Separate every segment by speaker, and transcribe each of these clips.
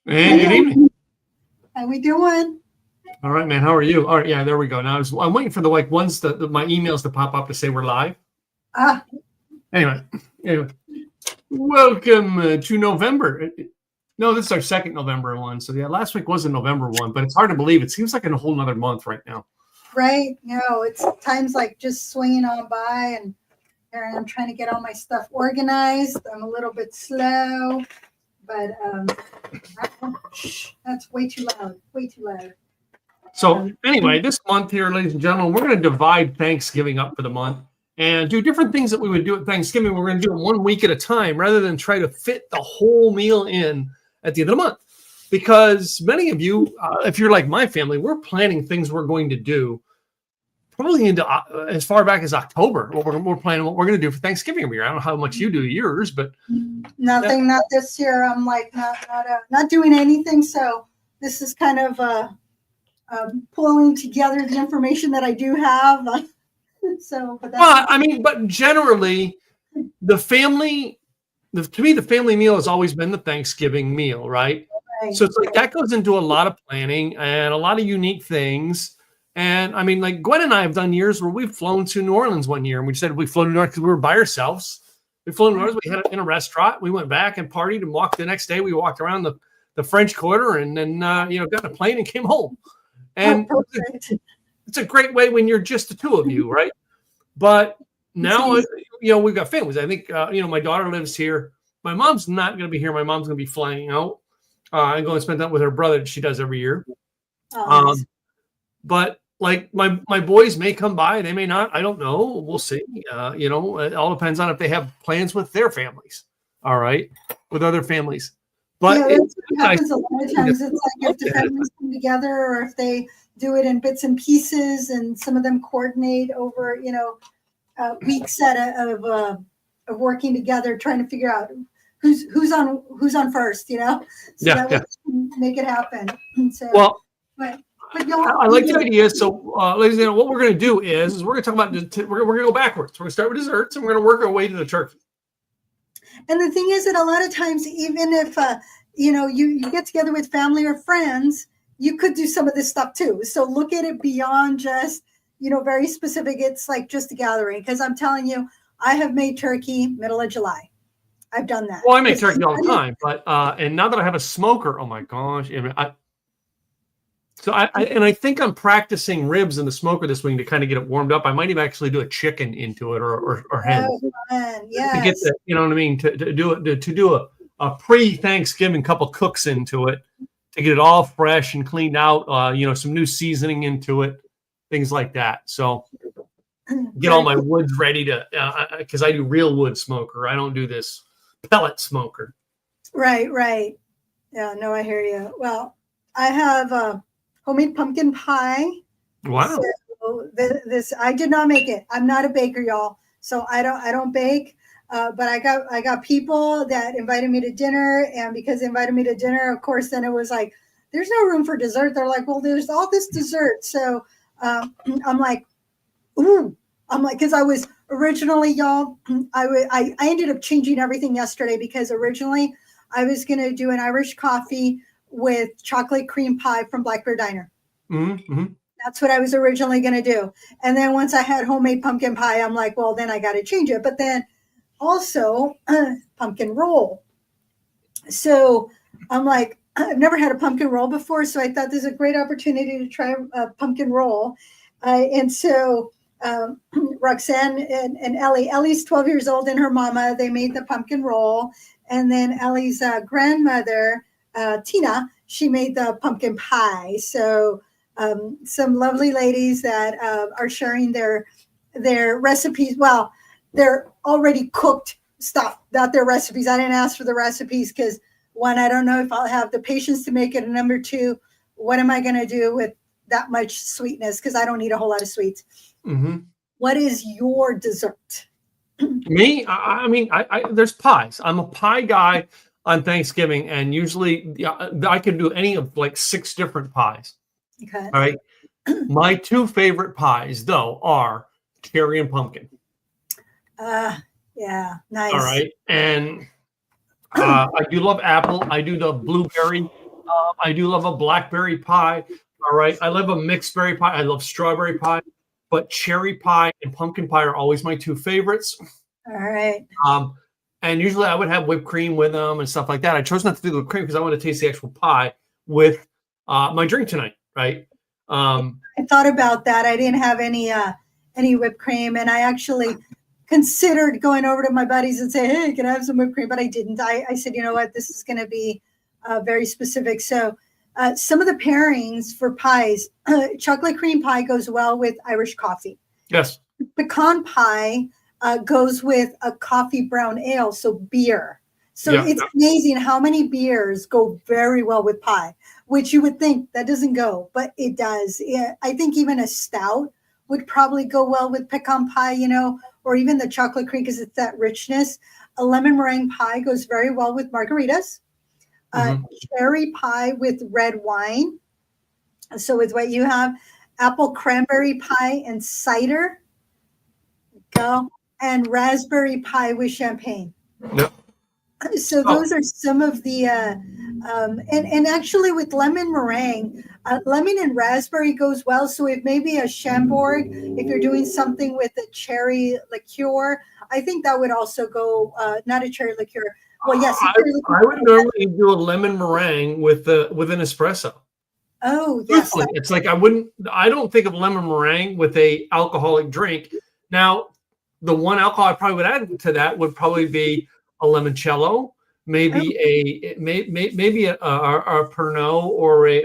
Speaker 1: Hey, good evening.
Speaker 2: How we doing?
Speaker 1: All right, man. How are you? All right, yeah, there we go. Now I'm waiting for the ones that my emails to pop up to say we're live.
Speaker 2: Ah,
Speaker 1: Anyway, welcome to November. No, this is our second November one. So yeah, last week was a November one, but it's hard to believe. It seems like in a whole nother month right now.
Speaker 2: right. It's time's like just swinging on by, and here I am trying to get all my stuff organized. I'm a little bit slow, but that's way too loud. Way too loud.
Speaker 1: So anyway, this month here, ladies and gentlemen, we're going to divide Thanksgiving up for the month and do different things that we would do at Thanksgiving. We're going to do it 1 week at a time rather than try to fit the whole meal in at the end of the month. Because many of you, if you're like my family, we're planning things we're going to do probably into as far back as October. We're planning what we're going to do for Thanksgiving every year. I don't know how much you do yours, but
Speaker 2: Nothing. Not this year. I'm like not doing anything. So this is kind of pulling together the information that I do have. So, but that's
Speaker 1: but generally, the family, to me, the family meal has always been the Thanksgiving meal, right?
Speaker 2: right.
Speaker 1: So it's like that goes into a lot of planning and a lot of unique things. And I mean, like Gwen and I have done years where we've flown to New Orleans one year, and we said we flew to New Orleans because we were by ourselves. We flew to New Orleans, we had it in a restaurant, we went back and partied and walked the next day. We walked around the French Quarter and then got on a plane and came home. And it's a great way when you're just the two of you, right? But now, we've got families. I think, my daughter lives here. My mom's not going to be here. My mom's going to be flying out and going to spend that with her brother that she does every year. But like my boys may come by. They may not. I don't know. We'll see. It all depends on if they have plans with their families. All right. With other families. But
Speaker 2: that's what happens a lot of times. It's like if the families come together or if they do it in bits and pieces, and some of them coordinate over, weeks of working together, trying to figure out who's on first, so that we can make it happen. So, but
Speaker 1: I like the idea. So, ladies and gentlemen, what we're going to do is we're going to talk about we're going to go backwards. We're going to start with desserts, and we're going to work our way to the turkey.
Speaker 2: And the thing is that a lot of times, even if you get together with family or friends, you could do some of this stuff too. So look at it beyond just very specific. It's like just a gathering. Because I'm telling you, I have made turkey middle of July. I've done that.
Speaker 1: Well, I make turkey all the time, but and now that I have a smoker, oh my gosh! I think I'm practicing ribs in the smoker this week to kind of get it warmed up. I might even actually do a chicken into it or hen.
Speaker 2: Yes.
Speaker 1: To get that, you know what I mean? To do a pre-Thanksgiving couple cooks into it, to get it all fresh and cleaned out, some new seasoning into it, things like that. So get all my woods ready to, because I do real wood smoker. I don't do this pellet smoker.
Speaker 2: Right. Yeah, no, I hear you. Well, I have homemade pumpkin pie.
Speaker 1: Wow.
Speaker 2: So this I did not make it. I'm not a baker, y'all. So I don't bake. But I got people that invited me to dinner, and because they invited me to dinner, of course, then it was like, there's no room for dessert. They're like, well, there's all this dessert. So I'm like, ooh. I'm like, because I was originally, y'all, I ended up changing everything yesterday, because originally I was going to do an Irish coffee with chocolate cream pie from Black Bear Diner.
Speaker 1: Mm-hmm.
Speaker 2: That's what I was originally going to do. And then once I had homemade pumpkin pie, I'm like, well, then I got to change it. But then also pumpkin roll. So I'm like, I've never had a pumpkin roll before. So I thought this is a great opportunity to try a pumpkin roll. And so Roxanne and Ellie's 12 years old, and her mama, they made the pumpkin roll. And then Ellie's grandmother, Tina, she made the pumpkin pie. So some lovely ladies that are sharing their recipes. Well, they're already cooked stuff, not their recipes. I didn't ask for the recipes because, one, I don't know if I'll have the patience to make it. And number two, what am I going to do with that much sweetness? Because I don't eat a whole lot of sweets.
Speaker 1: Mm-hmm.
Speaker 2: What is your dessert?
Speaker 1: Me? I mean, there's pies. I'm a pie guy on Thanksgiving, and usually I can do any of like 6 different pies.
Speaker 2: Okay.
Speaker 1: All right. My 2 favorite pies, though, are cherry and pumpkin.
Speaker 2: Yeah, nice.
Speaker 1: All right. And I do love apple. I do love blueberry. I do love a blackberry pie. All right. I love a mixed berry pie. I love strawberry pie, but cherry pie and pumpkin pie are always my two favorites.
Speaker 2: All right.
Speaker 1: And usually I would have whipped cream with them and stuff like that. I chose not to do the whipped cream because I want to taste the actual pie with my drink tonight. Right.
Speaker 2: I thought about that. I didn't have any whipped cream, and I actually considered going over to my buddies and say, "Hey, can I have some whipped cream?" But I didn't. I said, you know what, this is going to be very specific. So some of the pairings for pies, chocolate cream pie goes well with Irish coffee.
Speaker 1: Yes.
Speaker 2: Pecan pie goes with a coffee brown ale, so beer. So it's amazing how many beers go very well with pie, which you would think that doesn't go, but it does. I think even a stout would probably go well with pecan pie, or even the chocolate cream because it's that richness. A lemon meringue pie goes very well with margaritas. Cherry pie with red wine. So with what you have, apple cranberry pie and cider. Go. And raspberry pie with champagne.
Speaker 1: Yep.
Speaker 2: So those are some of the, and actually with lemon meringue, lemon and raspberry goes well. So if maybe a Chambord, if you're doing something with a cherry liqueur, I think that would also go, not a cherry liqueur. Well, yes.
Speaker 1: I would normally do a lemon meringue with an espresso.
Speaker 2: Oh, yes.
Speaker 1: It's like I don't think of lemon meringue with a alcoholic drink. Now, the one alcohol I probably would add to that would probably be a limoncello, maybe a Pernod or a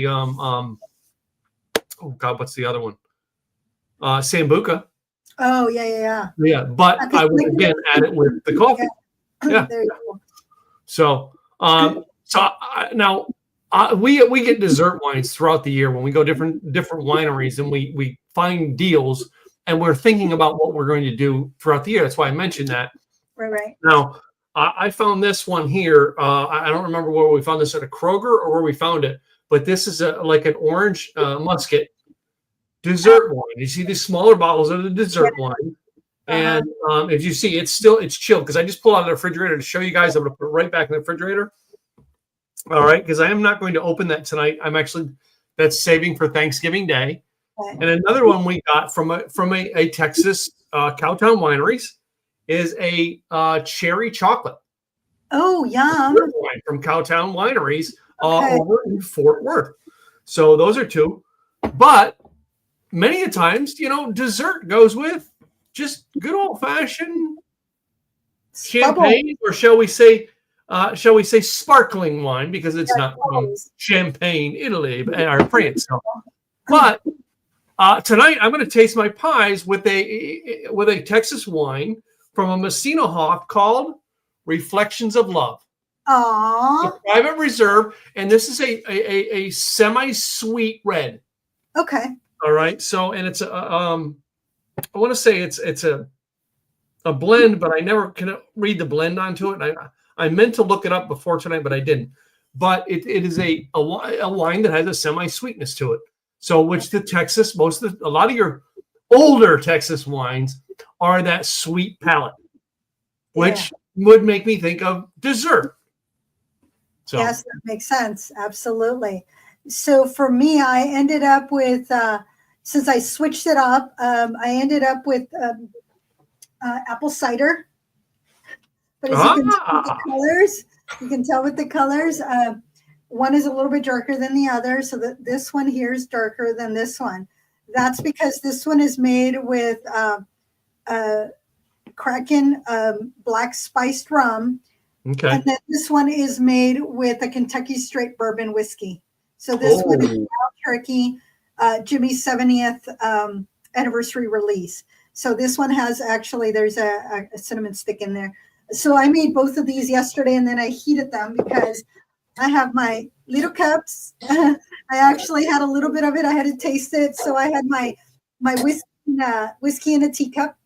Speaker 1: oh God, what's the other one? Sambuca.
Speaker 2: Oh yeah.
Speaker 1: Yeah, but I would again add it with the coffee. Yeah. There you go. So now we get dessert wines throughout the year when we go different wineries and we find deals and we're thinking about what we're going to do throughout the year. That's why I mentioned that.
Speaker 2: Right.
Speaker 1: Now, I found this one here. I don't remember where we found this at a Kroger or where we found it, but this is like an orange muscat dessert wine. You see these smaller bottles of the dessert wine. And if you see, it's chilled because I just pulled out of the refrigerator to show you guys. I'm going to put it right back in the refrigerator. All right, because I am not going to open that tonight. That's saving for Thanksgiving Day. And another one we got from a Texas Cowtown Wineries is a cherry chocolate.
Speaker 2: Oh, yum!
Speaker 1: Wine from Cowtown Wineries over in Fort Worth. So those are two. But many a times, dessert goes with just good old fashioned champagne, or shall we say sparkling wine, because it's not from Champagne, Italy, or France. So. But tonight I'm going to taste my pies with a Texas wine from a Messina Hoff called Reflections of Love.
Speaker 2: Aww.
Speaker 1: It's a private reserve, and this is a semi-sweet red.
Speaker 2: Okay.
Speaker 1: All right. So, and it's I want to say it's a blend, but I never can read the blend onto it. I meant to look it up before tonight, but I didn't. But it is a wine that has a semi-sweetness to it. So, which a lot of your older Texas wines are that sweet palate, which would make me think of dessert. So.
Speaker 2: Yes, that makes sense. Absolutely. So for me, I ended up with, since I switched it up, I ended up with apple cider. But as you can tell with the colors, with the colors, one is a little bit darker than the other. So that this one here is darker than this one. That's because this one is made with Kraken black spiced rum.
Speaker 1: Okay.
Speaker 2: And then this one is made with a Kentucky straight bourbon whiskey. So this one is Wild Turkey, Jimmy's 70th anniversary release. So this one has there's a cinnamon stick in there. So I made both of these yesterday, and then I heated them because I have my little cups. I actually had a little bit of it. I had to taste it. So I had my whiskey in a teacup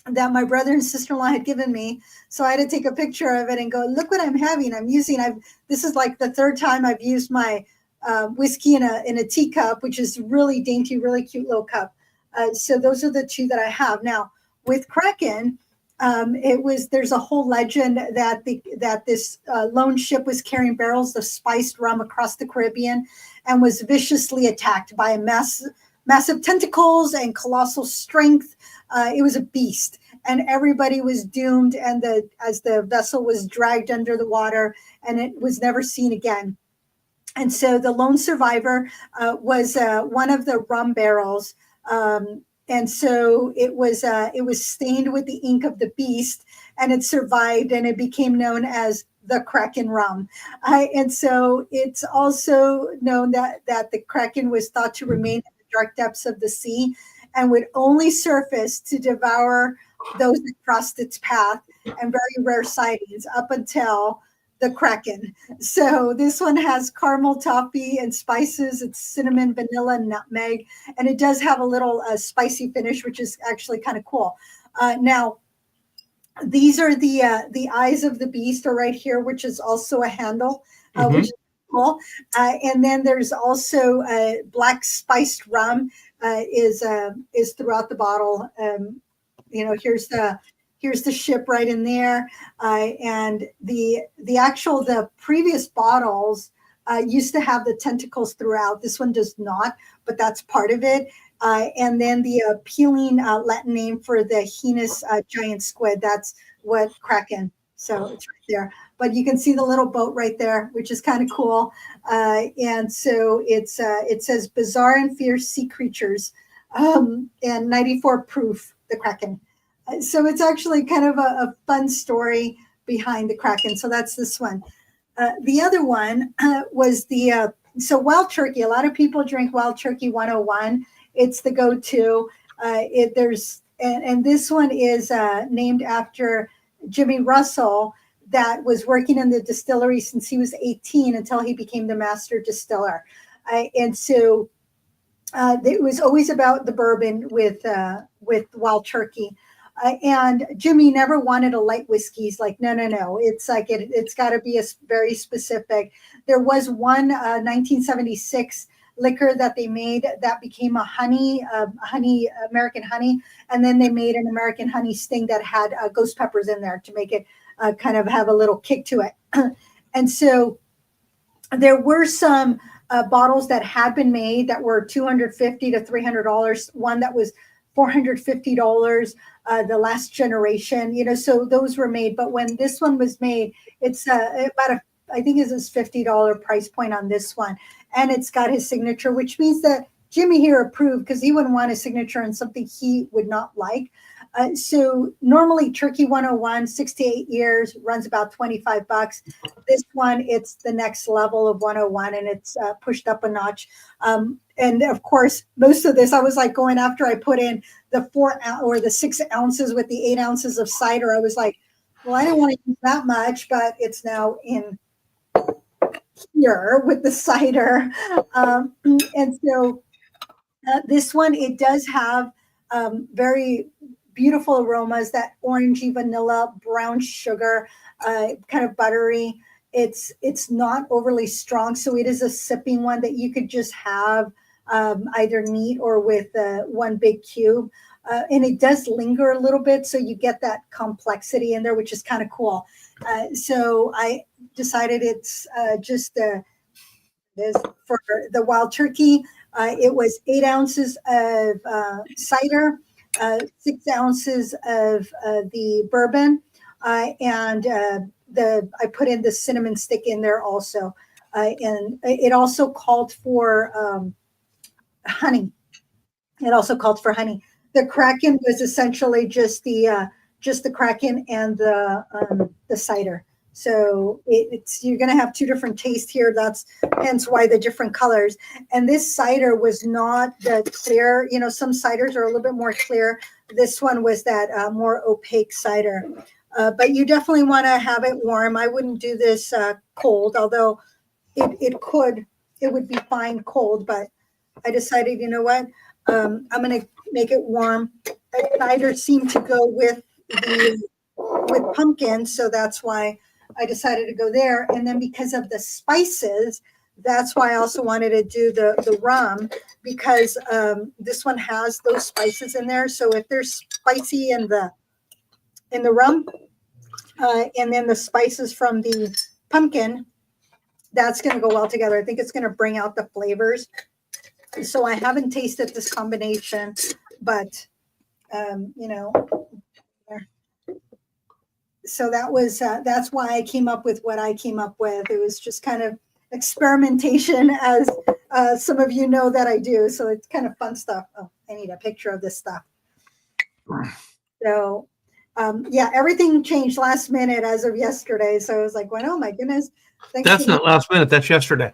Speaker 2: that my brother and sister-in-law had given me. So I had to take a picture of it and go, look what I'm having. This is like the third time I've used my whiskey in a teacup, which is really dainty, really cute little cup. So those are the two that I have. Now, with Kraken, there's a whole legend that this lone ship was carrying barrels of spiced rum across the Caribbean and was viciously attacked by massive tentacles and colossal strength. It was a beast, and everybody was doomed. And as the vessel was dragged under the water, and it was never seen again. And so the lone survivor was one of the rum barrels. And so it was stained with the ink of the beast, and it survived, and it became known as the Kraken rum. And so it's also known that the Kraken was thought to remain in the dark depths of the sea and would only surface to devour those that crossed its path, and very rare sightings up until the Kraken. So this one has caramel toffee and spices. It's cinnamon, vanilla, and nutmeg, and it does have a little spicy finish, which is actually kind of cool. Now, these are the eyes of the beast are right here, which is also a handle, which is cool. And then there's also black spiced rum is throughout the bottle. Here's the ship right in there, and the previous bottles used to have the tentacles throughout. This one does not, but that's part of it. And then the appealing Latin name for the heinous giant squid, that's what Kraken. So it's right there. But you can see the little boat right there, which is kind of cool. And so it says bizarre and fierce sea creatures, and 94 proof, the Kraken. So it's actually kind of a fun story behind the Kraken. So that's this one. The other one was so wild turkey. A lot of people drink wild turkey 101. It's the go-to. And this one is named after Jimmy Russell, that was working in the distillery since he was 18 until he became the master distiller. And so it was always about the bourbon with wild turkey. And Jimmy never wanted a light whiskey. He's like, no. It's like it's got to be a very specific. There was one 1976 liquor that they made that became a honey American honey, and then they made an American honey sting that had ghost peppers in there to make it kind of have a little kick to it. And so there were some bottles that had been made that were $250 to $300. One that was $450. The last generation, so those were made. But when this one was made, it's I think it's his $50 price point on this one. And it's got his signature, which means that Jimmy here approved, because he wouldn't want a signature on something he would not like. So normally Turkey 101, 6 to 8 years, runs about $25. This one, it's the next level of 101, and it's pushed up a notch. And of course, most of this, I was like going after I put in the 6 ounces with the 8 ounces of cider. I was like, well, I don't want to use that much, but it's now in here with the cider. And so this one, it does have very beautiful aromas, that orangey vanilla, brown sugar, kind of buttery. It's not overly strong, so it is a sipping one that you could just have either neat or with one big cube. And it does linger a little bit, so you get that complexity in there, which is kind of cool. So I decided it's just this for the wild turkey. It was 8 ounces of cider, 6 ounces of the bourbon, and I put in the cinnamon stick in there also, and it also called for honey. It also called for honey. The Kraken was essentially just the Kraken and the cider. So you're going to have two different tastes here. That's hence why the different colors. And this cider was not the clear. Some ciders are a little bit more clear. This one was that more opaque cider. But you definitely want to have it warm. I wouldn't do this cold, although it would be fine cold. But I decided, you know what? I'm going to make it warm. Cider seemed to go with pumpkin, so that's why I decided to go there. And then because of the spices, that's why I also wanted to do the rum, because this one has those spices in there. So if they're spicy in the in the rum, and then the spices from the pumpkin. That's going to go well together. I think it's going to bring out the flavors. So I haven't tasted this combination, but you know, so that's why I came up with what I came up with. It was just kind of experimentation, as some of you know that I do. So it's kind of fun stuff. Oh, I need a picture of this stuff. So yeah, everything changed last minute as of yesterday. So I was like, well, oh my goodness.
Speaker 1: That's not last minute. That's yesterday.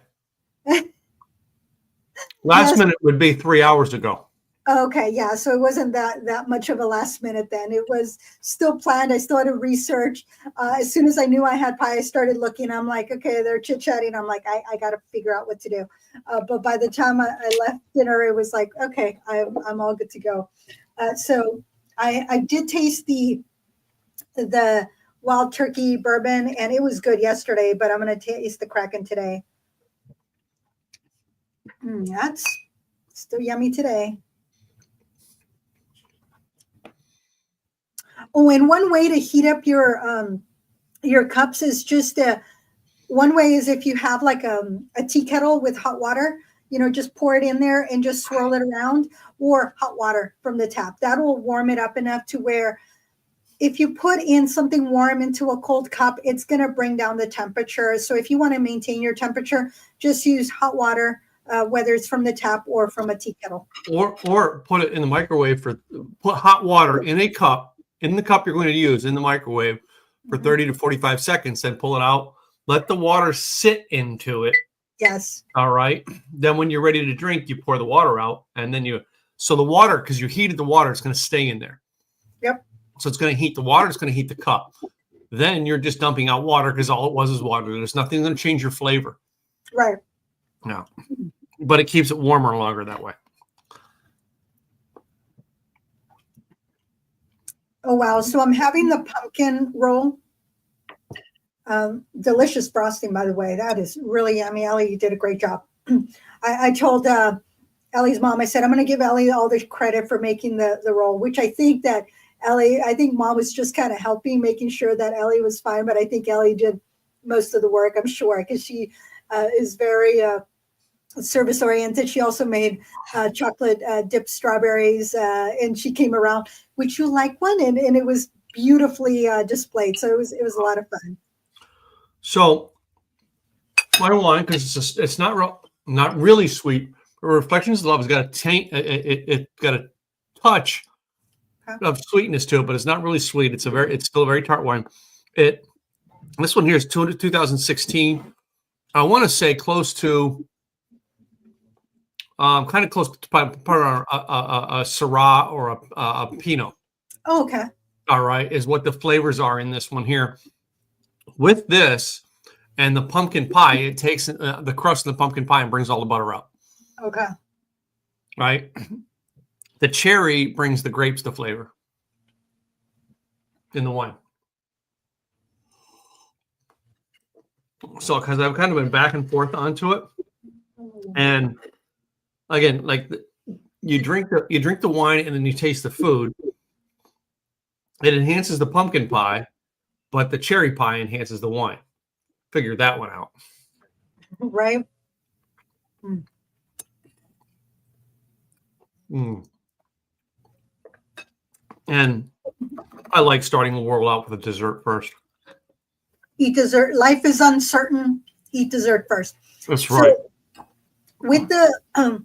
Speaker 1: Last
Speaker 2: Yes.
Speaker 1: minute would be 3 hours ago.
Speaker 2: Okay, yeah. So it wasn't that much of a last minute then. It was still planned. I still had to research. As soon as I knew I had pie, I started looking. I'm like, okay, they're chit-chatting. I'm like, I got to figure out what to do. But by the time I left dinner, it was like, okay, I'm all good to go. So I did taste the wild turkey bourbon, and it was good yesterday, but I'm going to taste the Kraken today. That's still yummy today. Oh, and one way to heat up your cups is just one way is if you have like a tea kettle with hot water, just pour it in there and just swirl it around, or hot water from the tap. That will warm it up enough to where if you put in something warm into a cold cup, it's going to bring down the temperature. So if you want to maintain your temperature, just use hot water, whether it's from the tap or from a tea kettle.
Speaker 1: Or put it in the microwave put hot water in a cup. In the cup you're going to use in the microwave for 30 to 45 seconds, then pull it out. Let the water sit into it.
Speaker 2: Yes.
Speaker 1: All right. Then when you're ready to drink, you pour the water out, and then so the water, because you heated the water, it's going to stay in there.
Speaker 2: Yep.
Speaker 1: So it's going to heat the water. It's going to heat the cup. Then you're just dumping out water because all it was is water. There's nothing going to change your flavor.
Speaker 2: Right.
Speaker 1: No. But it keeps it warmer longer that way.
Speaker 2: Oh, wow. So I'm having the pumpkin roll. Delicious frosting, by the way. That is really yummy. Ellie, you did a great job. I told Ellie's mom, I said, I'm going to give Ellie all the credit for making the roll, which I think mom was just kind of helping, making sure that Ellie was fine. But I think Ellie did most of the work, I'm sure, because she is very service oriented. She also made chocolate dipped strawberries, and she came around, would you like one? And it was beautifully displayed. So it was a lot of fun.
Speaker 1: So my wine, because it's not really sweet. Reflections of Love has got a taint. It got a touch of sweetness to it, but it's not really sweet. It's still a very tart wine. This one here is 2016. I want to say close to, kind of close to part of a Syrah or a Pinot.
Speaker 2: Oh, okay.
Speaker 1: All right, is what the flavors are in this one here. With this and the pumpkin pie, it takes the crust of the pumpkin pie and brings all the butter out.
Speaker 2: Okay.
Speaker 1: Right. The cherry brings the grapes to flavor in the wine. So, because I've kind of been back and forth onto it, and again, like you drink the wine and then you taste the food. It enhances the pumpkin pie, but the cherry pie enhances the wine. Figure that one out.
Speaker 2: Right.
Speaker 1: And I like starting the world out with a dessert first.
Speaker 2: Eat dessert. Life is uncertain. Eat dessert first.
Speaker 1: That's right.
Speaker 2: So,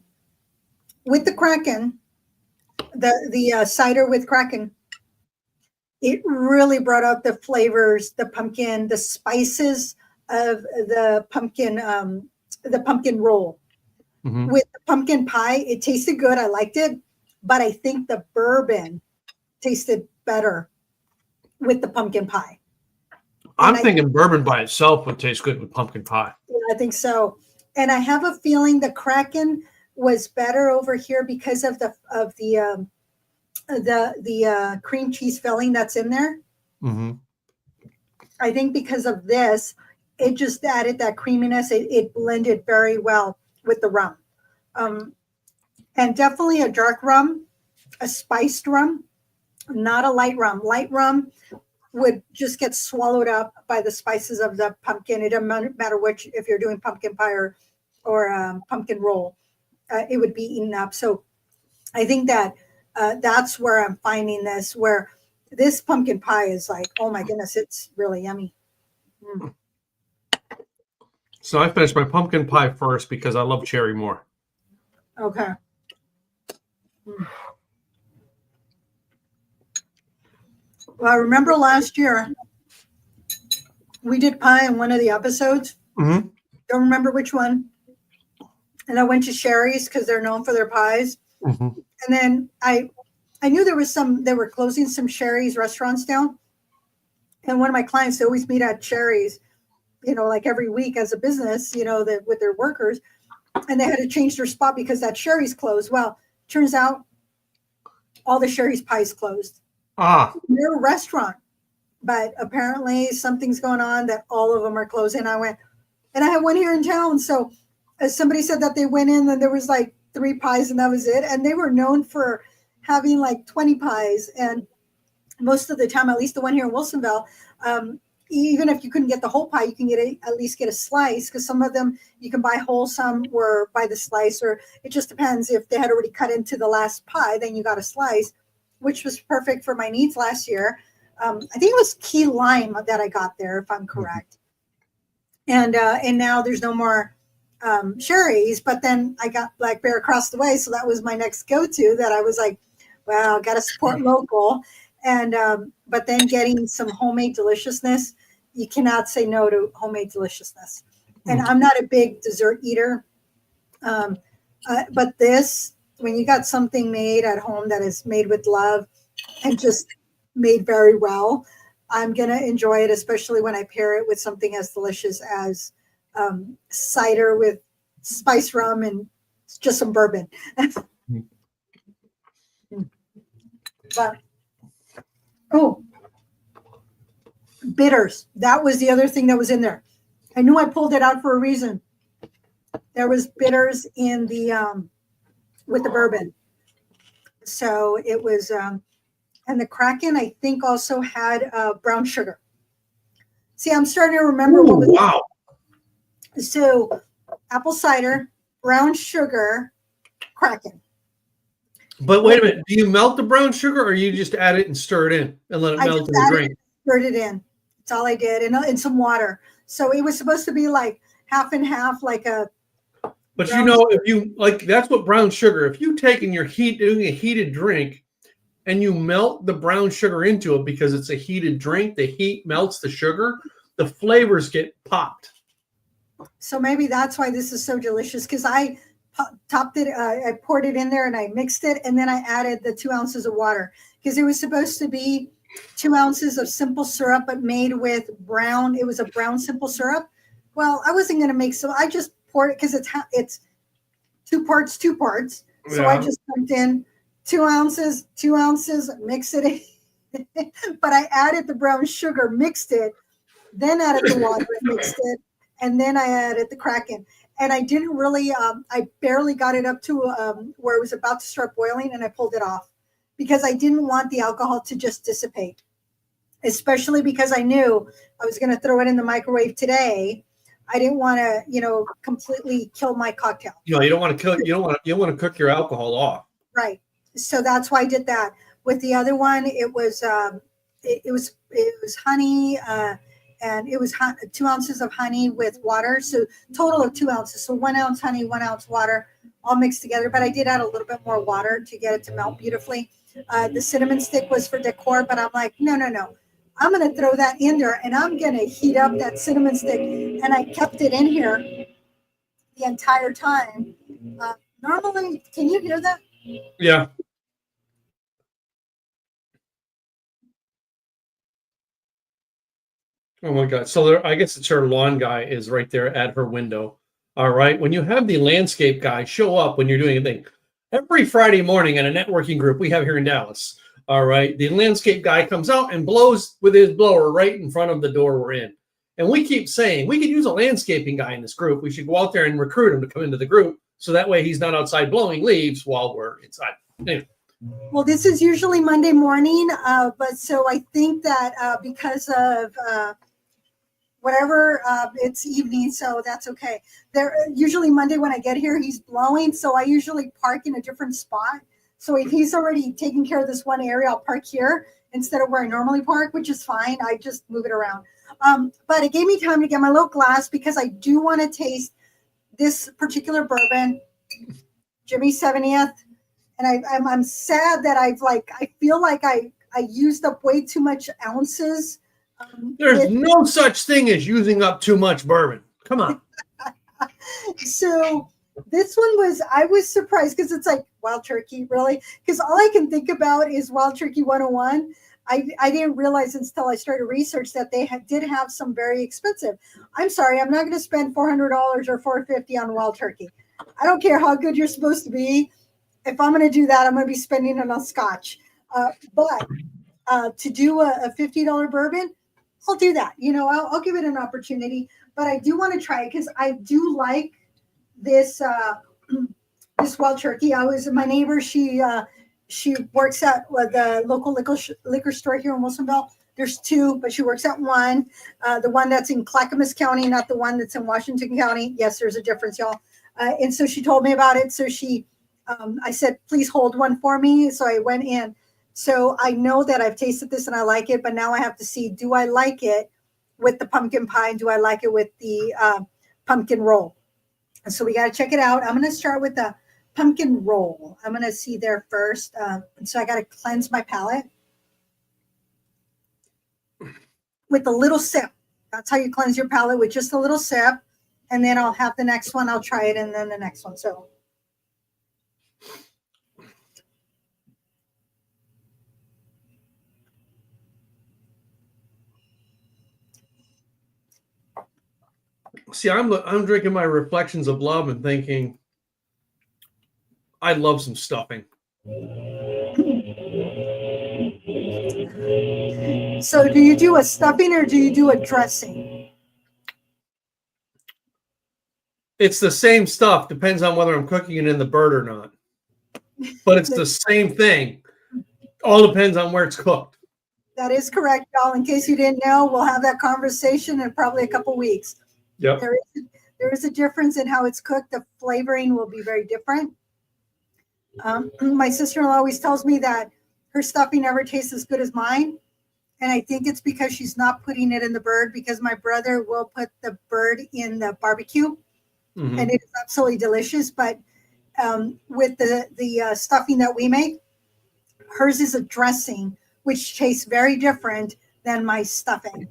Speaker 2: with the Kraken, the cider with Kraken, it really brought out the flavors, the pumpkin, the spices of the pumpkin roll.
Speaker 1: Mm-hmm.
Speaker 2: With the pumpkin pie, it tasted good. I liked it, but I think the bourbon tasted better with the pumpkin pie.
Speaker 1: I'm thinking bourbon by itself would taste good with pumpkin pie.
Speaker 2: Yeah, I think so. And I have a feeling the Kraken was better over here because of the cream cheese filling that's in there.
Speaker 1: Mm-hmm.
Speaker 2: I think because of this, it just added that creaminess. It blended very well with the rum. And definitely a dark rum, a spiced rum, not a light rum. Light rum would just get swallowed up by the spices of the pumpkin. It doesn't matter which, if you're doing pumpkin pie or pumpkin roll, it would be eaten up. So I think that that's where I'm finding this, where this pumpkin pie is like, oh my goodness, it's really yummy. Mm.
Speaker 1: So I finished my pumpkin pie first because I love cherry more.
Speaker 2: Okay. Mm. Well, I remember last year we did pie in one of the episodes.
Speaker 1: Mm-hmm.
Speaker 2: Don't remember which one. And I went to Sherry's because they're known for their pies.
Speaker 1: Mm-hmm.
Speaker 2: And then I knew they were closing some Sherry's restaurants down. And one of my clients, they always meet at Sherry's, like every week as a business, with their workers. And they had to change their spot because that Sherry's closed. Well, turns out all the Sherry's pies closed. They're a restaurant. But apparently something's going on that all of them are closing. I went, and I had one here in town. So somebody said that they went in and there was like 3 pies and that was it. And they were known for having like 20 pies. And most of the time, at least the one here in Wilsonville, even if you couldn't get the whole pie, you can at least get a slice, because some of them you can buy whole, some were by the slice, or it just depends. If they had already cut into the last pie, then you got a slice, which was perfect for my needs last year. I think it was key lime that I got there, if I'm correct. And now there's no more Sherry's, but then I got Black Bear across the way, so that was my next go-to. That I was like, well, got to support local. And but then getting some homemade deliciousness, you cannot say no to homemade deliciousness. And I'm not a big dessert eater, but this, when you got something made at home that is made with love and just made very well, I'm gonna enjoy it, especially when I pair it with something as delicious as cider with spice rum and just some bourbon. But bitters. That was the other thing that was in there. I knew I pulled it out for a reason. There was bitters in the with the bourbon. So it was, and the Kraken, I think, also had brown sugar. See, I'm starting to remember what was.
Speaker 1: Wow.
Speaker 2: So apple cider, brown sugar, Kraken.
Speaker 1: But wait a minute. Do you melt the brown sugar, or you just add it and stir it in and let it melt in the drink?
Speaker 2: Stirred it in. That's all I did, and some water. So it was supposed to be like half and half, like a.
Speaker 1: But if you that's what brown sugar. If you take and you're doing a heated drink, and you melt the brown sugar into it because it's a heated drink, the heat melts the sugar, the flavors get popped.
Speaker 2: So maybe that's why this is so delicious, because I topped it, I poured it in there and I mixed it, and then I added the 2 ounces of water, because it was supposed to be 2 ounces of simple syrup, but made with brown. It was a brown simple syrup. Well, I wasn't going to make, so I just poured it because it's 2 parts. So I just pumped in 2 ounces, mix it in. But I added the brown sugar, mixed it, then added the water and mixed it, and then I added the Kraken. And I didn't really, I barely got it up to where it was about to start boiling, and I pulled it off because I didn't want the alcohol to just dissipate, especially because I knew I was going to throw it in the microwave today. I didn't want to, completely kill my cocktail.
Speaker 1: You don't want to kill. You don't want to cook your alcohol off.
Speaker 2: Right. So that's why I did that. With the other one, it was honey. And it was 2 ounces of honey with water. So total of 2 ounces. So 1 ounce honey, 1 ounce water, all mixed together. But I did add a little bit more water to get it to melt beautifully. The cinnamon stick was for decor, but I'm like, no. I'm going to throw that in there, and I'm going to heat up that cinnamon stick. And I kept it in here the entire time. Normally, can you hear that?
Speaker 1: Yeah. Oh my God. So I guess it's her lawn guy is right there at her window. All right. When you have the landscape guy show up when you're doing a thing, every Friday morning in a networking group we have here in Dallas. All right. The landscape guy comes out and blows with his blower right in front of the door we're in. And we keep saying we could use a landscaping guy in this group. We should go out there and recruit him to come into the group. So that way he's not outside blowing leaves while we're inside. Anyway,
Speaker 2: Well, this is usually Monday morning, but so I think that because of whatever, it's evening, so that's okay. There, usually Monday when I get here, he's blowing, so I usually park in a different spot. So if he's already taking care of this one area, I'll park here instead of where I normally park, which is fine. I just move it around. But it gave me time to get my little glass because I do want to taste this particular bourbon, Jimmy's 70th. And I'm sad that I feel like I used up way too much ounces.
Speaker 1: There's no such thing as using up too much bourbon. Come on.
Speaker 2: So this one I was surprised because it's like Wild Turkey, really? Because all I can think about is Wild Turkey 101. I didn't realize until I started research that they did have some very expensive. I'm sorry, I'm not going to spend $400 or $450 on Wild Turkey. I don't care how good you're supposed to be. If I'm going to do that, I'm going to be spending it on scotch. But to do a $50 bourbon, I'll do that. I'll give it an opportunity. But I do want to try it because I do like this this Wild Turkey. My neighbor. She works at the local liquor store here in Wilsonville. There's two, but she works at one. The one that's in Clackamas County, not the one that's in Washington County. Yes, there's a difference, y'all. And so she told me about it. So I said, please hold one for me. So I went in. So I know that I've tasted this and I like it, but now I have to see, do I like it with the pumpkin pie? And do I like it with the pumpkin roll? And so we got to check it out. I'm going to start with the pumpkin roll. I'm going to see there first. So I got to cleanse my palate with a little sip. That's how you cleanse your palate, with just a little sip. And then I'll have the next one. I'll try it. And then the next one. So
Speaker 1: see, I'm drinking my Reflections of Love and thinking, I love some stuffing.
Speaker 2: So do you do a stuffing or do you do a dressing?
Speaker 1: It's the same stuff. Depends on whether I'm cooking it in the bird or not. But it's the same thing. All depends on where it's cooked.
Speaker 2: That is correct, y'all. In case you didn't know, we'll have that conversation in probably a couple weeks.
Speaker 1: Yep.
Speaker 2: There is a difference in how it's cooked. The flavoring will be very different. My sister-in-law always tells me that her stuffing never tastes as good as mine. And I think it's because she's not putting it in the bird, because my brother will put the bird in the barbecue. Mm-hmm. And it is absolutely delicious. But with the stuffing that we make, hers is a dressing, which tastes very different than my stuffing.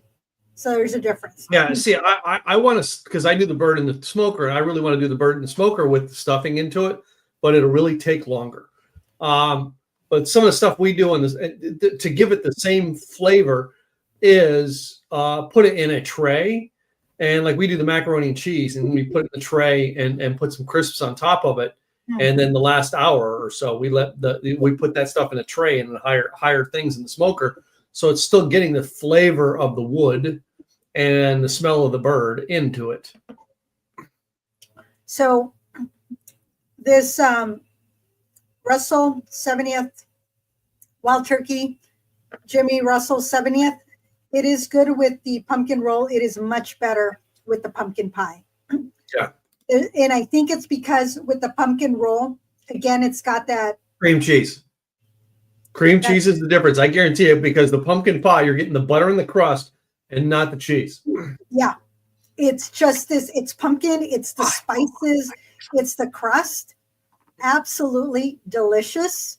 Speaker 2: So there's a difference.
Speaker 1: Yeah, see, I want to, because I do the bird in the smoker, and I really want to do the bird in the smoker with the stuffing into it, but it'll really take longer. But some of the stuff we do in this, to give it the same flavor, is put it in a tray, and like we do the macaroni and cheese, and we put it in the tray and put some crisps on top of it, and then the last hour or so we put that stuff in a tray and higher things in the smoker, so it's still getting the flavor of the wood and the smell of the bird into it.
Speaker 2: So this Russell 70th Wild Turkey, Jimmy Russell 70th, it is good with the pumpkin roll. It is much better with the pumpkin pie.
Speaker 1: Yeah.
Speaker 2: And I think it's because with the pumpkin roll, again, it's got that
Speaker 1: cream cheese. Cream cheese is the difference. I guarantee it, because the pumpkin pie, you're getting the butter and the crust and not the cheese.
Speaker 2: Yeah. It's just this, it's pumpkin, it's the spices, it's the crust. Absolutely delicious.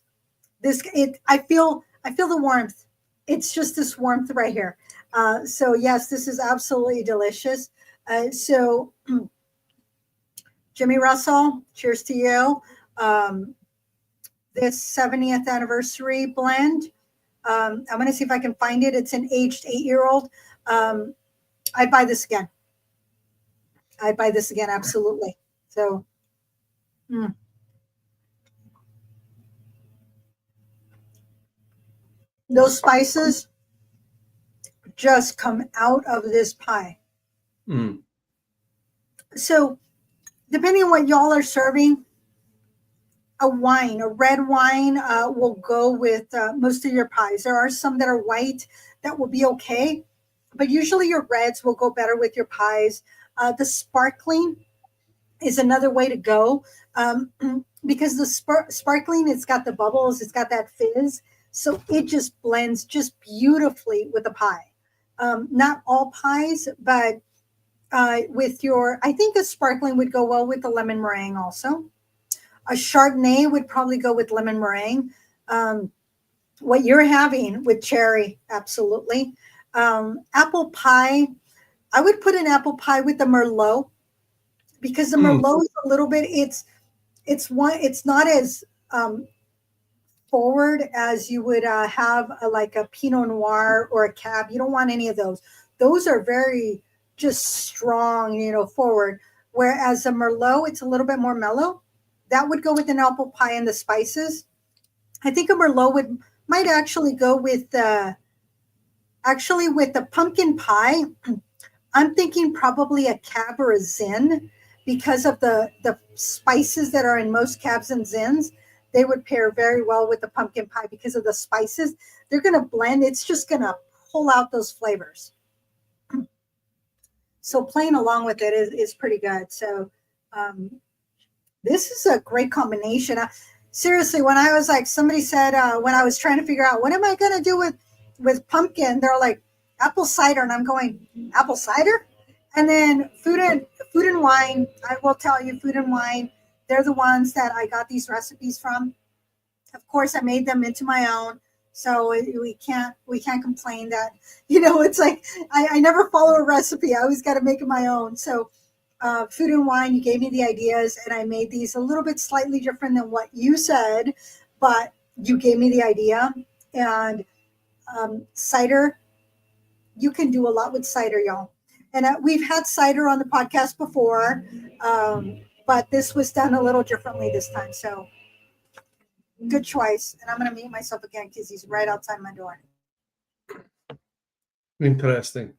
Speaker 2: I feel the warmth. It's just this warmth right here. So yes, this is absolutely delicious. So Jimmy Russell, cheers to you. This 70th anniversary blend. I'm going to see if I can find it. It's an aged 8-year-old. I'd buy this again. Absolutely. So, those spices just come out of this pie. So, depending on what y'all are serving, a red wine will go with most of your pies. There are some that are white that will be okay, but usually your reds will go better with your pies. The sparkling is another way to go, because the sparkling, it's got the bubbles, it's got that fizz, so it just blends just beautifully with a pie. Not all pies, but with your, I think a sparkling would go well with the lemon meringue also. A Chardonnay would probably go with lemon meringue. What you're having with cherry, absolutely. Apple pie, I would put an apple pie with the Merlot, because the Merlot is a little bit, it's not as forward as you would have like a Pinot Noir or a Cab. You don't want any of those. Those are very just strong, forward. Whereas a Merlot, it's a little bit more mellow. That would go with an apple pie and the spices. I think a Merlot might actually go with with the pumpkin pie. I'm thinking probably a Cab or a Zin, because of the spices that are in most Cabs and Zins. They would pair very well with the pumpkin pie because of the spices. They're going to blend. It's just going to pull out those flavors. So playing along with it is pretty good. So this is a great combination. Seriously, when I was like, somebody said, when I was trying to figure out what am I going to do with pumpkin, they're like apple cider. And I'm going, apple cider? And then food and wine. I will tell you, food and wine, they're the ones that I got these recipes from. Of course, I made them into my own. So we can't complain that, it's like I never follow a recipe. I always got to make it my own. So food and wine, you gave me the ideas, and I made these a little bit slightly different than what you said, but you gave me the idea. And cider, you can do a lot with cider, y'all. And we've had cider on the podcast before, but this was done a little differently this time. So good choice. And I'm going to mute myself again because he's right outside my door.
Speaker 1: Interesting.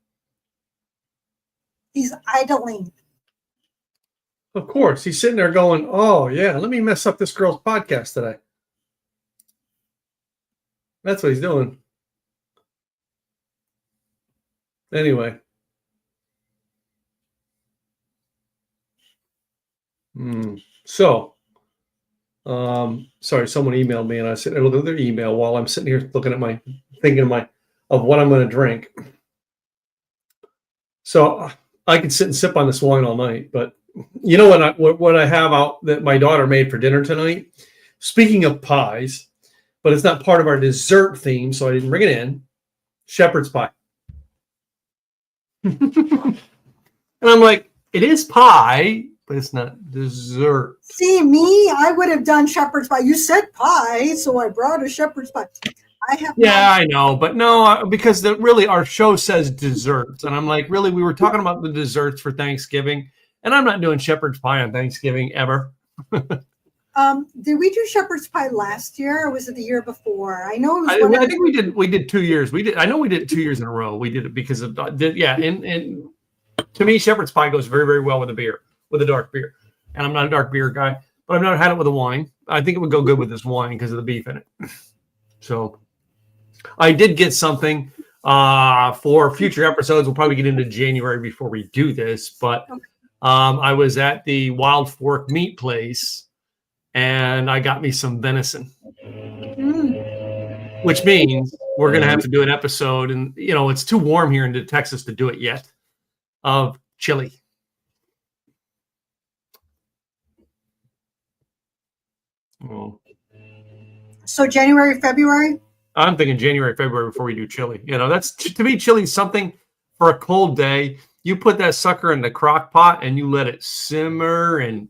Speaker 2: He's idling.
Speaker 1: Of course. He's sitting there going, oh, yeah, let me mess up this girl's podcast today. That's what he's doing. Anyway. So, sorry, someone emailed me, and I was sitting there looking at their email while I'm sitting here looking at thinking of what I'm going to drink. So I could sit and sip on this wine all night, but you know what I have out that my daughter made for dinner tonight? Speaking of pies, but it's not part of our dessert theme, so I didn't bring it in. Shepherd's pie. And I'm like, it is pie, but it's not dessert.
Speaker 2: See, me, I would have done shepherd's pie. You said pie, so I brought a shepherd's pie.
Speaker 1: I know, but no, because really our show says desserts, and I'm like, really, we were talking about the desserts for Thanksgiving, and I'm not doing shepherd's pie on Thanksgiving ever.
Speaker 2: Did we do shepherd's pie last year, or was it the year before? I know it was.
Speaker 1: I think we did 2 years. I know we did it 2 years in a row. We did it because of And to me, shepherd's pie goes very, very well with a dark beer. And I'm not a dark beer guy, but I've never had it with a wine. I think it would go good with this wine because of the beef in it. So I did get something for future episodes. We'll probably get into January before we do this, but I was at the Wild Fork meat place, and I got me some venison, which means we're going to have to do an episode. And, it's too warm here in Texas to do it yet, of chili. Oh.
Speaker 2: So January, February?
Speaker 1: I'm thinking January, February before we do chili. That's to me, chili's something for a cold day. You put that sucker in the crock pot and you let it simmer and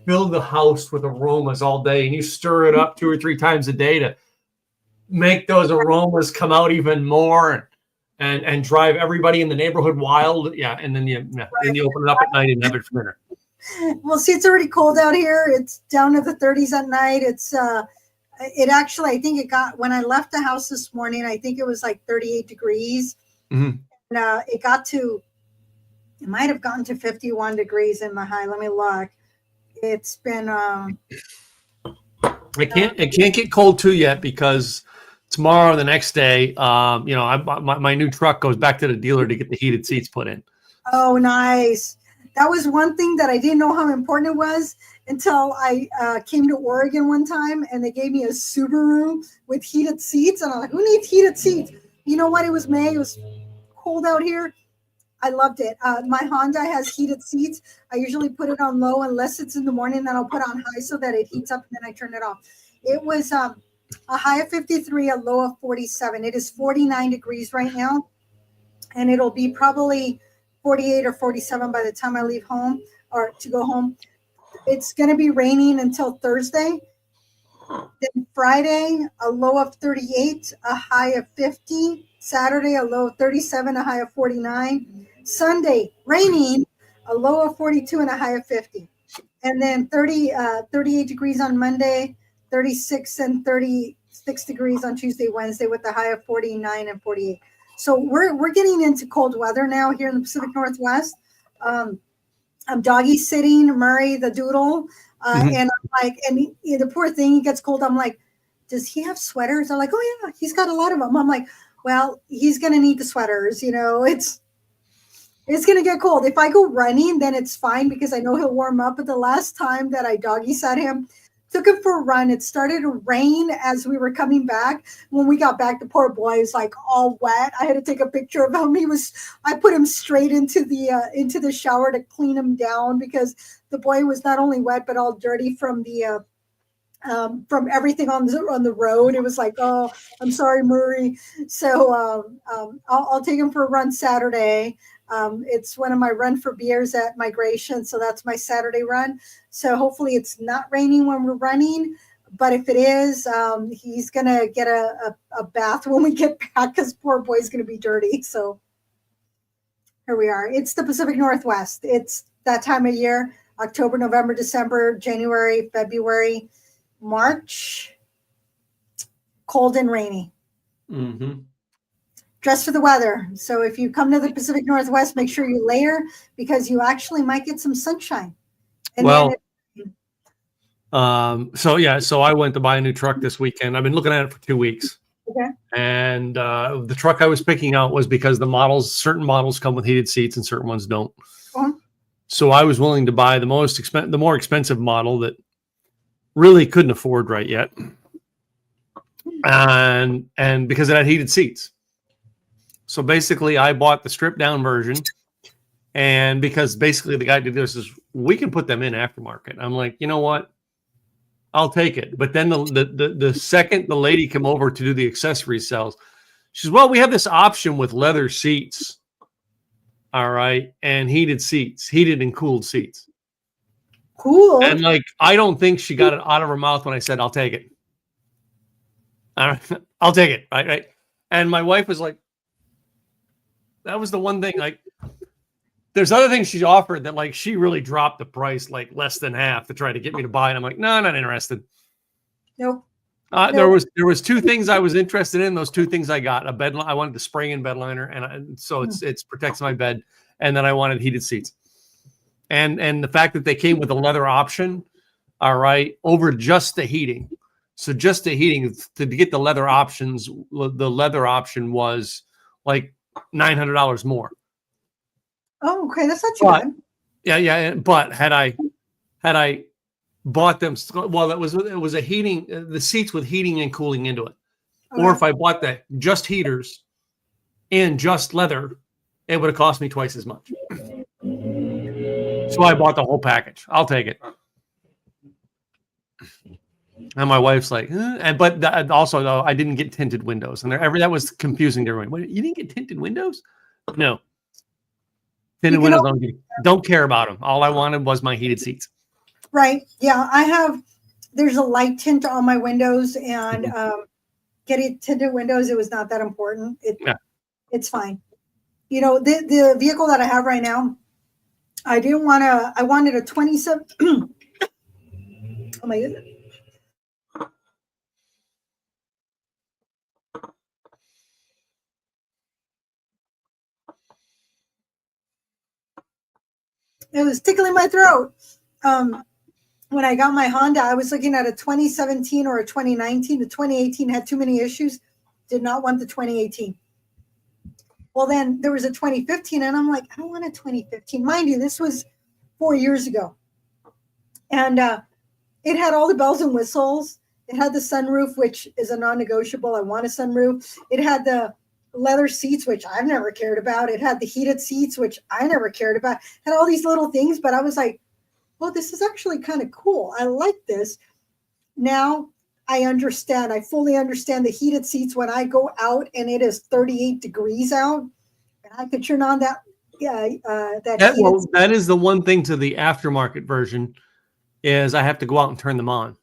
Speaker 1: fill the house with aromas all day, and you stir it up 2 or 3 times a day to make those aromas come out even more and drive everybody in the neighborhood wild. Yeah, and then you open it up at night and have it for dinner.
Speaker 2: Well, see, it's already cold out here. It's down to the 30s at night. It actually, I think it got, when I left the house this morning, I think it was like 38 degrees. Mm-hmm. And it might have gotten to 51 degrees in the high. Let me look. It's been,
Speaker 1: It can't get cold too yet because tomorrow or the next day, my new truck goes back to the dealer to get the heated seats put in.
Speaker 2: Oh, nice. That was one thing that I didn't know how important it was until I came to Oregon one time and they gave me a Subaru with heated seats. And I'm like, who needs heated seats? You know what? It was May. It was cold out here. I loved it. My Honda has heated seats. I usually put it on low unless it's in the morning. Then I'll put it on high so that it heats up and then I turn it off. It was a high of 53, a low of 47. It is 49 degrees right now. And it'll be probably 48 or 47 by the time I leave home or to go home. It's going to be raining until Thursday. Then Friday, a low of 38, a high of 50. Saturday, a low of 37, a high of 49. Sunday, raining, a low of 42 and a high of 50. And then 38 degrees on Monday, 36 and 36 degrees on Tuesday, Wednesday with a high of 49 and 48. So we're getting into cold weather now here in the Pacific Northwest. I'm doggy sitting Murray the doodle, and I'm like, and the poor thing, he gets cold. I'm like, does he have sweaters? I'm like, oh yeah, he's got a lot of them. I'm like, well, he's gonna need the sweaters. It's gonna get cold. If I go running, then it's fine because I know he'll warm up. But the last time that I doggy sat him, took him for a run. It started to rain as we were coming back. When we got back, the poor boy was like all wet. I had to take a picture of him. I put him straight into the shower to clean him down because the boy was not only wet but all dirty from from everything on the road. It was like, oh, I'm sorry, Murray. So I'll take him for a run Saturday. It's one of my run for beers at Migration, so that's my Saturday run. So hopefully it's not raining when we're running, but if it is, he's gonna get a bath when we get back because poor boy's gonna be dirty. So here we are. It's the Pacific Northwest. It's that time of year: October, November, December, January, February, March. Cold and rainy.
Speaker 1: Mm-hmm.
Speaker 2: Dress for the weather. So if you come to the Pacific Northwest, make sure you layer because you actually might get some sunshine. And
Speaker 1: so I went to buy a new truck this weekend. I've been looking at it for 2 weeks.
Speaker 2: Okay.
Speaker 1: And the truck I was picking out was because certain models come with heated seats and certain ones don't.
Speaker 2: Uh-huh.
Speaker 1: So I was willing to buy the more expensive model that really couldn't afford right yet. And because it had heated seats. So basically I bought the stripped down version. And because basically the guy did this is we can put them in aftermarket. I'm like, you know what? I'll take it. But then the second the lady came over to do the accessory sales, she says, well, we have this option with leather seats. All right. And heated and cooled seats.
Speaker 2: Cool.
Speaker 1: And like, I don't think she got it out of her mouth when I said, I'll take it. I'll take it. Right. And my wife was like, that was the one thing, like, there's other things she offered that like she really dropped the price like less than half to try to get me to buy it. I'm like, no, not interested.
Speaker 2: Nope.
Speaker 1: There was two things I was interested in. Those two things I got: a bed. I wanted the spring-in bed liner, and so it protects my bed. And then I wanted heated seats, and the fact that they came with a leather option, all right, over just the heating. So just the heating to get the leather options, the leather option was like $900 more.
Speaker 2: Oh, okay, that's not too bad.
Speaker 1: Yeah. But had I bought them, well, it was a heating, the seats with heating and cooling into it. Okay. Or if I bought that just heaters and just leather, it would have cost me twice as much. So I bought the whole package. I'll take it. And my wife's like, but also though, I didn't get tinted windows, and that was confusing to everyone. What, you didn't get tinted windows? No. Tinted windows don't care about them. All I wanted was my heated seats.
Speaker 2: Right. Yeah, there's a light tint on my windows, and getting tinted windows, it was not that important. It's fine. You know, the vehicle that I have right now, I wanted a 27. Oh my goodness. It was tickling my throat. when I got my Honda, I was looking at a 2017 or a 2019. The 2018 had too many issues. Did not want the 2018. Well, then there was a 2015, and I'm like, I don't want a 2015. Mind you, this was 4 years ago. And it had all the bells and whistles. It had the sunroof, which is a non-negotiable. I want a sunroof. It had the leather seats, which I've never cared about. It had the heated seats, which I never cared about. It had all these little things, but I was like, well, this is actually kind of cool. I like this. Now I understand. I fully understand the heated seats when I go out and it is 38 degrees out, and I could turn on that.
Speaker 1: That is the one thing to the aftermarket version is I have to go out and turn them on.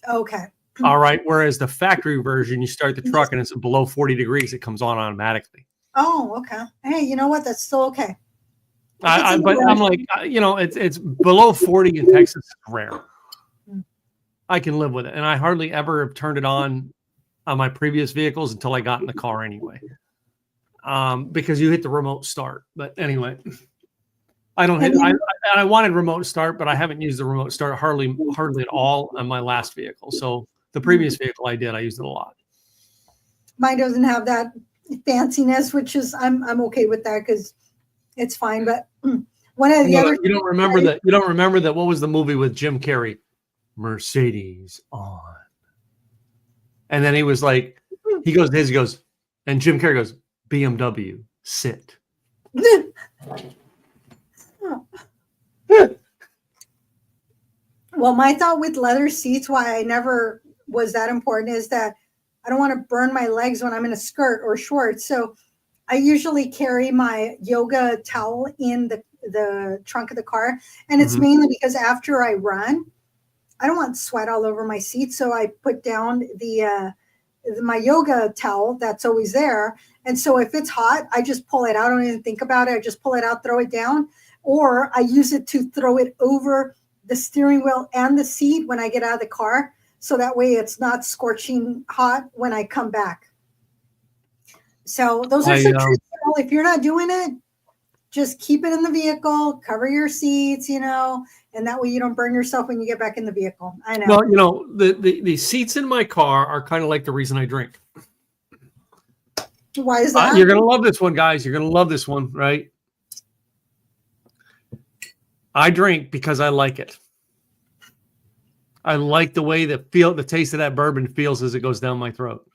Speaker 2: Okay.
Speaker 1: All right. Whereas the factory version, you start the truck and it's below 40 degrees. It comes on automatically.
Speaker 2: Oh, okay. Hey, you know what? That's still okay.
Speaker 1: But I'm like, it's below 40 in Texas. It's rare. I can live with it. And I hardly ever have turned it on my previous vehicles until I got in the car anyway. Because you hit the remote start. But anyway, I wanted remote start, but I haven't used the remote start hardly at all on my last vehicle. So the previous vehicle I used it a lot.
Speaker 2: Mine doesn't have that fanciness, which is I'm okay with that because it's fine. But one of the other
Speaker 1: you don't remember that. You don't remember that. What was the movie with Jim Carrey? Mercedes on. And then he was like, he goes, and Jim Carrey goes, BMW, sit.
Speaker 2: Well, my thought with leather seats, why I never was that important, is that I don't want to burn my legs when I'm in a skirt or shorts. So I usually carry my yoga towel in the trunk of the car. And it's mainly because after I run, I don't want sweat all over my seat. So I put down my yoga towel that's always there. And so if it's hot, I just pull it out. I don't even think about it. I just pull it out, throw it down. Or I use it to throw it over the steering wheel and the seat when I get out of the car. So that way it's not scorching hot when I come back. So those are some tricks. If you're not doing it, just keep it in the vehicle, cover your seats, and that way you don't burn yourself when you get back in the vehicle. I know.
Speaker 1: Well, the seats in my car are kind of like the reason I drink.
Speaker 2: Why is that?
Speaker 1: You're going to love this one, guys. You're going to love this one, right? I drink because I like it. I like the way the taste of that bourbon feels as it goes down my throat.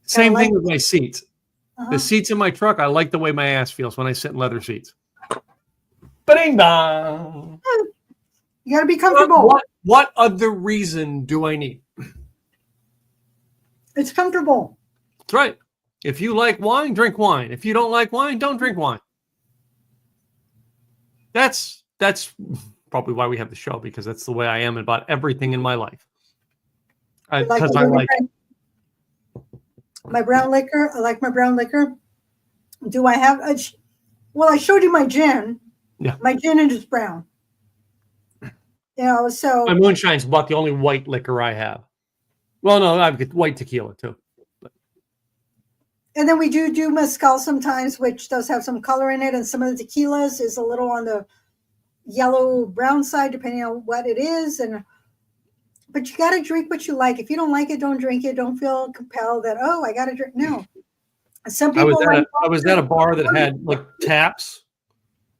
Speaker 1: Same thing with my seats. The seats in my truck, I like the way my ass feels when I sit in leather seats. Ba-ding dong.
Speaker 2: You got to be comfortable.
Speaker 1: What other reason do I need?
Speaker 2: It's comfortable.
Speaker 1: That's right. If you like wine, drink wine. If you don't like wine, don't drink wine. That's probably why we have the show, because that's the way I am about everything in my life. Because I like
Speaker 2: my brown liquor. I like my brown liquor. Do I have well, I showed you my gin.
Speaker 1: Yeah.
Speaker 2: My gin is brown. So
Speaker 1: my moonshine's about the only white liquor I have. Well, no, I've got white tequila too.
Speaker 2: And then we do mezcal sometimes, which does have some color in it, and some of the tequilas is a little on the yellow brown side, depending on what it is. But you got to drink what you like. If you don't like it, don't drink it. Don't feel compelled that, I got to drink. No. Some people
Speaker 1: I was at a bar that had like taps,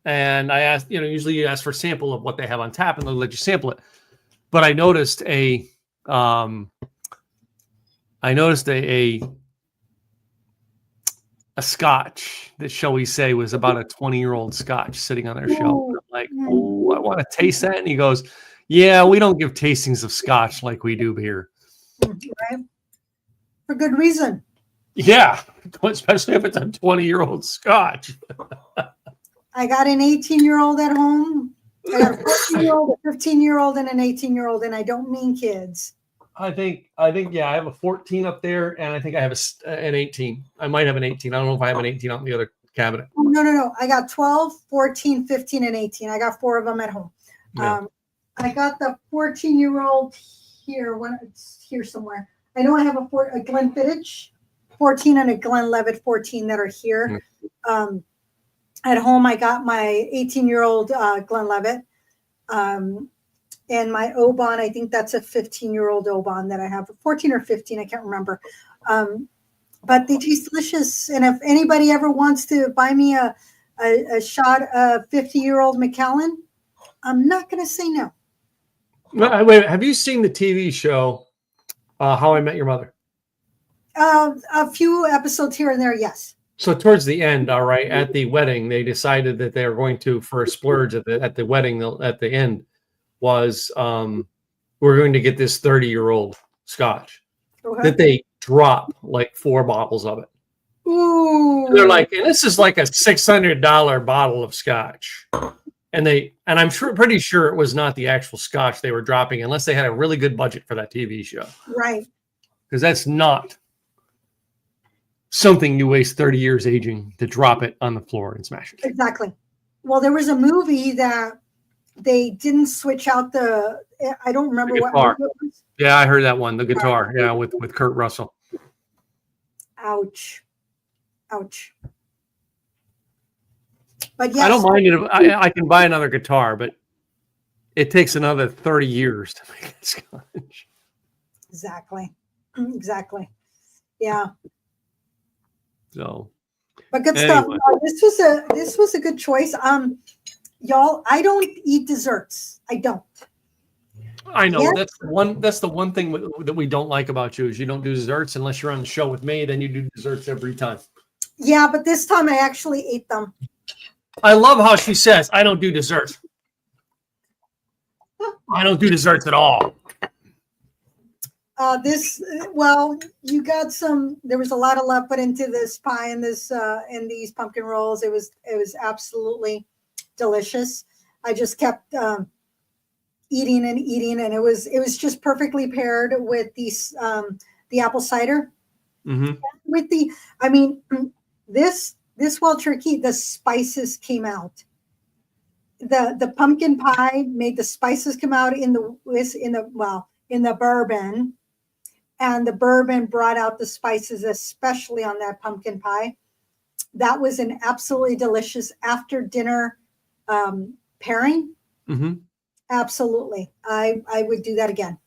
Speaker 1: and I asked, usually you ask for a sample of what they have on tap, and they'll let you sample it. But I noticed a scotch that, shall we say, was about a 20-year-old scotch sitting on their shelf. I'm like, I want to taste that. And he goes, yeah, we don't give tastings of scotch like we do here.
Speaker 2: Right. For good reason.
Speaker 1: Yeah, especially if it's a 20-year-old scotch.
Speaker 2: I got an 18-year-old at home. I got a 14-year-old, a 15-year-old, and an 18-year-old, and I don't mean kids.
Speaker 1: I think, yeah, I have a 14 up there, and I think I have an 18. I might have an 18. I don't know if I have an 18 on the other cabinet.
Speaker 2: No. I got 12, 14, 15, and 18. I got 4 of them at home. Yeah. I got the 14-year-old here. It's here somewhere. I know I have a Glenfiddich 14 and a Glenlivet 14 that are here. At home, I got my 18-year-old Glenlivet. And my Oban, I think that's a 15-year-old Oban that I have, 14 or 15, I can't remember. But they taste delicious. And if anybody ever wants to buy me a shot of 50-year-old Macallan, I'm not going to say no.
Speaker 1: Wait, have you seen the TV show How I Met Your Mother?
Speaker 2: A few episodes here and there, yes.
Speaker 1: So towards the end, all right, at the wedding, they decided that they were going to, for a splurge at the wedding at the end, was we're going to get this 30-year-old Scotch that they drop like 4 bottles of it.
Speaker 2: Ooh.
Speaker 1: And they're like, and this is like a $600 bottle of Scotch. And I'm pretty sure it was not the actual Scotch they were dropping, unless they had a really good budget for that TV show.
Speaker 2: Right.
Speaker 1: Because that's not something you waste 30 years aging to drop it on the floor and smash it.
Speaker 2: Exactly. Well, there was a movie that they didn't switch out I don't remember what movie it was.
Speaker 1: Yeah, I heard that one. The guitar. Yeah, with Kurt Russell.
Speaker 2: Ouch. Ouch. But yes,
Speaker 1: I don't mind it. I can buy another guitar, but it takes another 30 years to make it Scotch.
Speaker 2: Exactly. Yeah.
Speaker 1: So,
Speaker 2: but good stuff. This was a good choice. Y'all, I don't eat desserts. I don't.
Speaker 1: I know that's the one thing that we don't like about you is you don't do desserts unless you're on the show with me. Then you do desserts every time.
Speaker 2: Yeah, but this time I actually ate them.
Speaker 1: I love how she says, I don't do desserts. I don't do desserts at all.
Speaker 2: You got there was a lot of love put into this pie and these pumpkin rolls. It was absolutely delicious. I just kept eating, and it was just perfectly paired with the apple cider.
Speaker 1: Mm-hmm.
Speaker 2: With this wild turkey, the spices came out. The pumpkin pie made the spices come out in the bourbon, and the bourbon brought out the spices, especially on that pumpkin pie. That was an absolutely delicious after dinner pairing.
Speaker 1: Mm-hmm.
Speaker 2: Absolutely. I would do that again.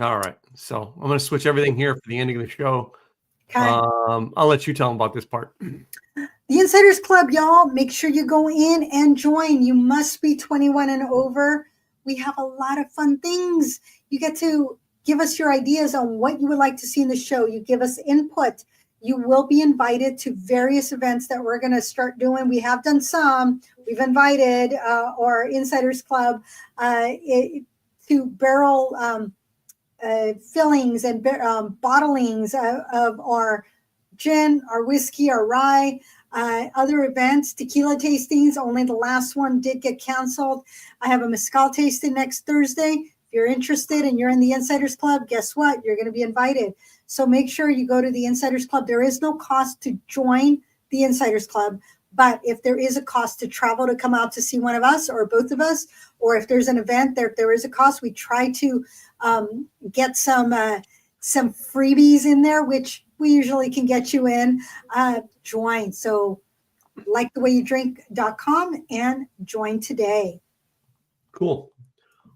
Speaker 1: All right. So I'm going to switch everything here for the ending of the show.
Speaker 2: Okay.
Speaker 1: I'll let you tell them about this part.
Speaker 2: The Insiders Club, y'all, make sure you go in and join. You must be 21 and over. We have a lot of fun things. You get to give us your ideas on what you would like to see in the show. You give us input. You will be invited to various events that we're going to start doing. We have done some. We've invited our Insiders Club to barrel fillings and bottlings of our gin, our whiskey, our rye, other events, tequila tastings. Only the last one did get canceled. I have a mezcal tasting next Thursday. If you're interested and you're in the Insiders Club, guess what? You're going to be invited. So make sure you go to the Insiders Club. There is no cost to join the Insiders Club, but if there is a cost to travel to come out to see one of us or both of us, or if there's an event there is a cost, we try to get some freebies in there, which we usually can get you in. Join. So likethewayyoudrink.com and join today.
Speaker 1: Cool.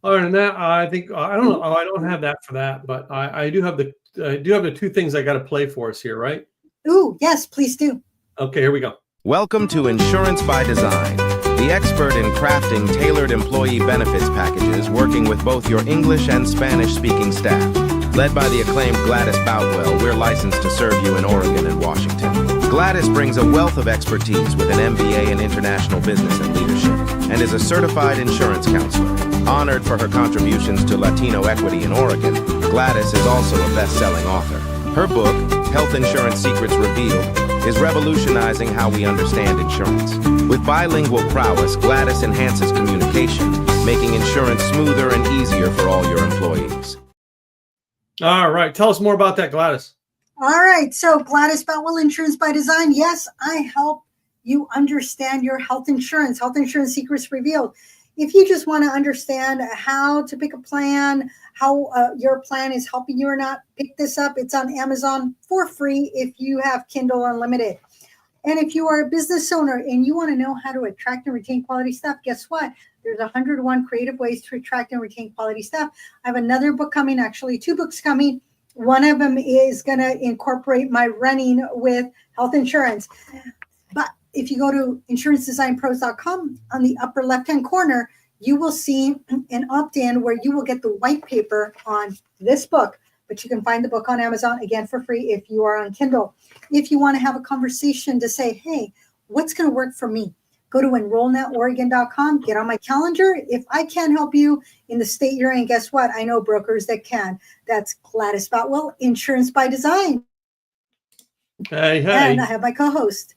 Speaker 1: Other than that, I think I don't know. I don't have that for that, but I do have the 2 things I got to play for us here, right?
Speaker 2: Ooh, yes, please do.
Speaker 1: Okay, here we go.
Speaker 3: Welcome to Insurance by Design, the expert in crafting tailored employee benefits packages, working with both your English and Spanish-speaking staff. Led by the acclaimed Gladys Boutwell, we're licensed to serve you in Oregon and Washington. Gladys brings a wealth of expertise with an MBA in international business and leadership, and is a certified insurance counselor. Honored for her contributions to Latino equity in Oregon, Gladys is also a best-selling author. Her book, Health Insurance Secrets Revealed, is revolutionizing how we understand insurance. With bilingual prowess, Gladys enhances communication, making insurance smoother and easier for all your employees.
Speaker 1: All right. Tell us more about that, Gladys.
Speaker 2: All right. So Gladys Boutwell, Insurance by Design. Yes, I help you understand your health insurance secrets revealed. If you just want to understand how to pick a plan, how your plan is helping you or not, pick this up. It's on Amazon for free if you have Kindle Unlimited. And if you are a business owner and you want to know how to attract and retain quality staff, guess what? There's 101 creative ways to attract and retain quality staff. I have another book coming, actually 2 books coming. One of them is going to incorporate my running with health insurance. But if you go to insurancedesignpros.com, on the upper left-hand corner, you will see an opt-in where you will get the white paper on this book. But you can find the book on Amazon, again, for free if you are on Kindle. If you want to have a conversation to say, hey, what's going to work for me? Go to enrollnetoregon.com, get on my calendar. If I can't help you in the state you're in, guess what? I know brokers that can. That's Gladys Boutwell, Insurance by Design.
Speaker 1: Hey.
Speaker 2: And I have my co-host.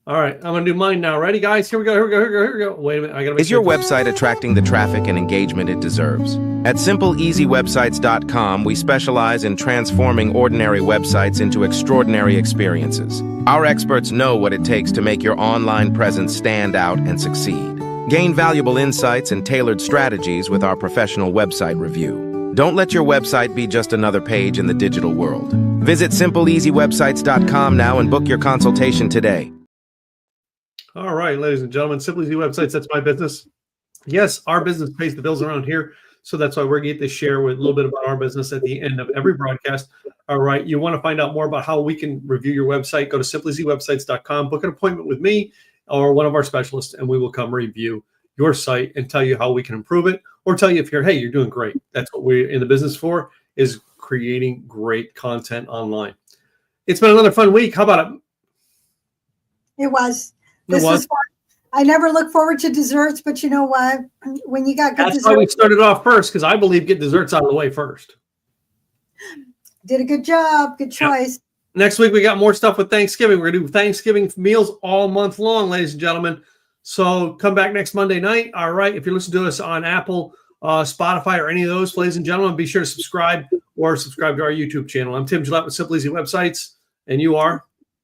Speaker 1: All right, I'm going to do mine now. Ready, guys? Here we go. Wait a minute. I got to make
Speaker 3: Is your website attracting the traffic and engagement it deserves? At simpleeasywebsites.com, we specialize in transforming ordinary websites into extraordinary experiences. Our experts know what it takes to make your online presence stand out and succeed. Gain valuable insights and tailored strategies with our professional website review. Don't let your website be just another page in the digital world. Visit simpleeasywebsites.com now and book your consultation today.
Speaker 1: All right, ladies and gentlemen, Simple Easy Websites, that's my business. Yes, our business pays the bills around here, so that's why we're going to share with a little bit about our business at the end of every broadcast. All right, you want to find out more about how we can review your website, go to simpleeasywebsites.com, book an appointment with me or one of our specialists, and we will come review your site and tell you how we can improve it, or tell you if you're, hey, you're doing great. That's what we're in the business for, is creating great content online. It's been another fun week. How about it?
Speaker 2: It was. This was fun. I never look forward to desserts, but you know what? When you got good
Speaker 1: That's
Speaker 2: desserts.
Speaker 1: why we started off first, because I believe get desserts out of the way first.
Speaker 2: Did a good job. Good choice.
Speaker 1: Yep. Next week, we got more stuff with Thanksgiving. We're going to do Thanksgiving meals all month long, ladies and gentlemen. So come back next Monday night. All right. If you're listening to us on Apple, Spotify, or any of those, ladies and gentlemen, be sure to subscribe to our YouTube channel. I'm Tim Gillette with Simple Easy Websites, and you are?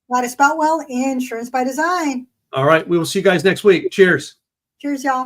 Speaker 2: Gladys Boutwell, Insurance by Design.
Speaker 1: All right. We will see you guys next week. Cheers.
Speaker 2: Cheers, y'all.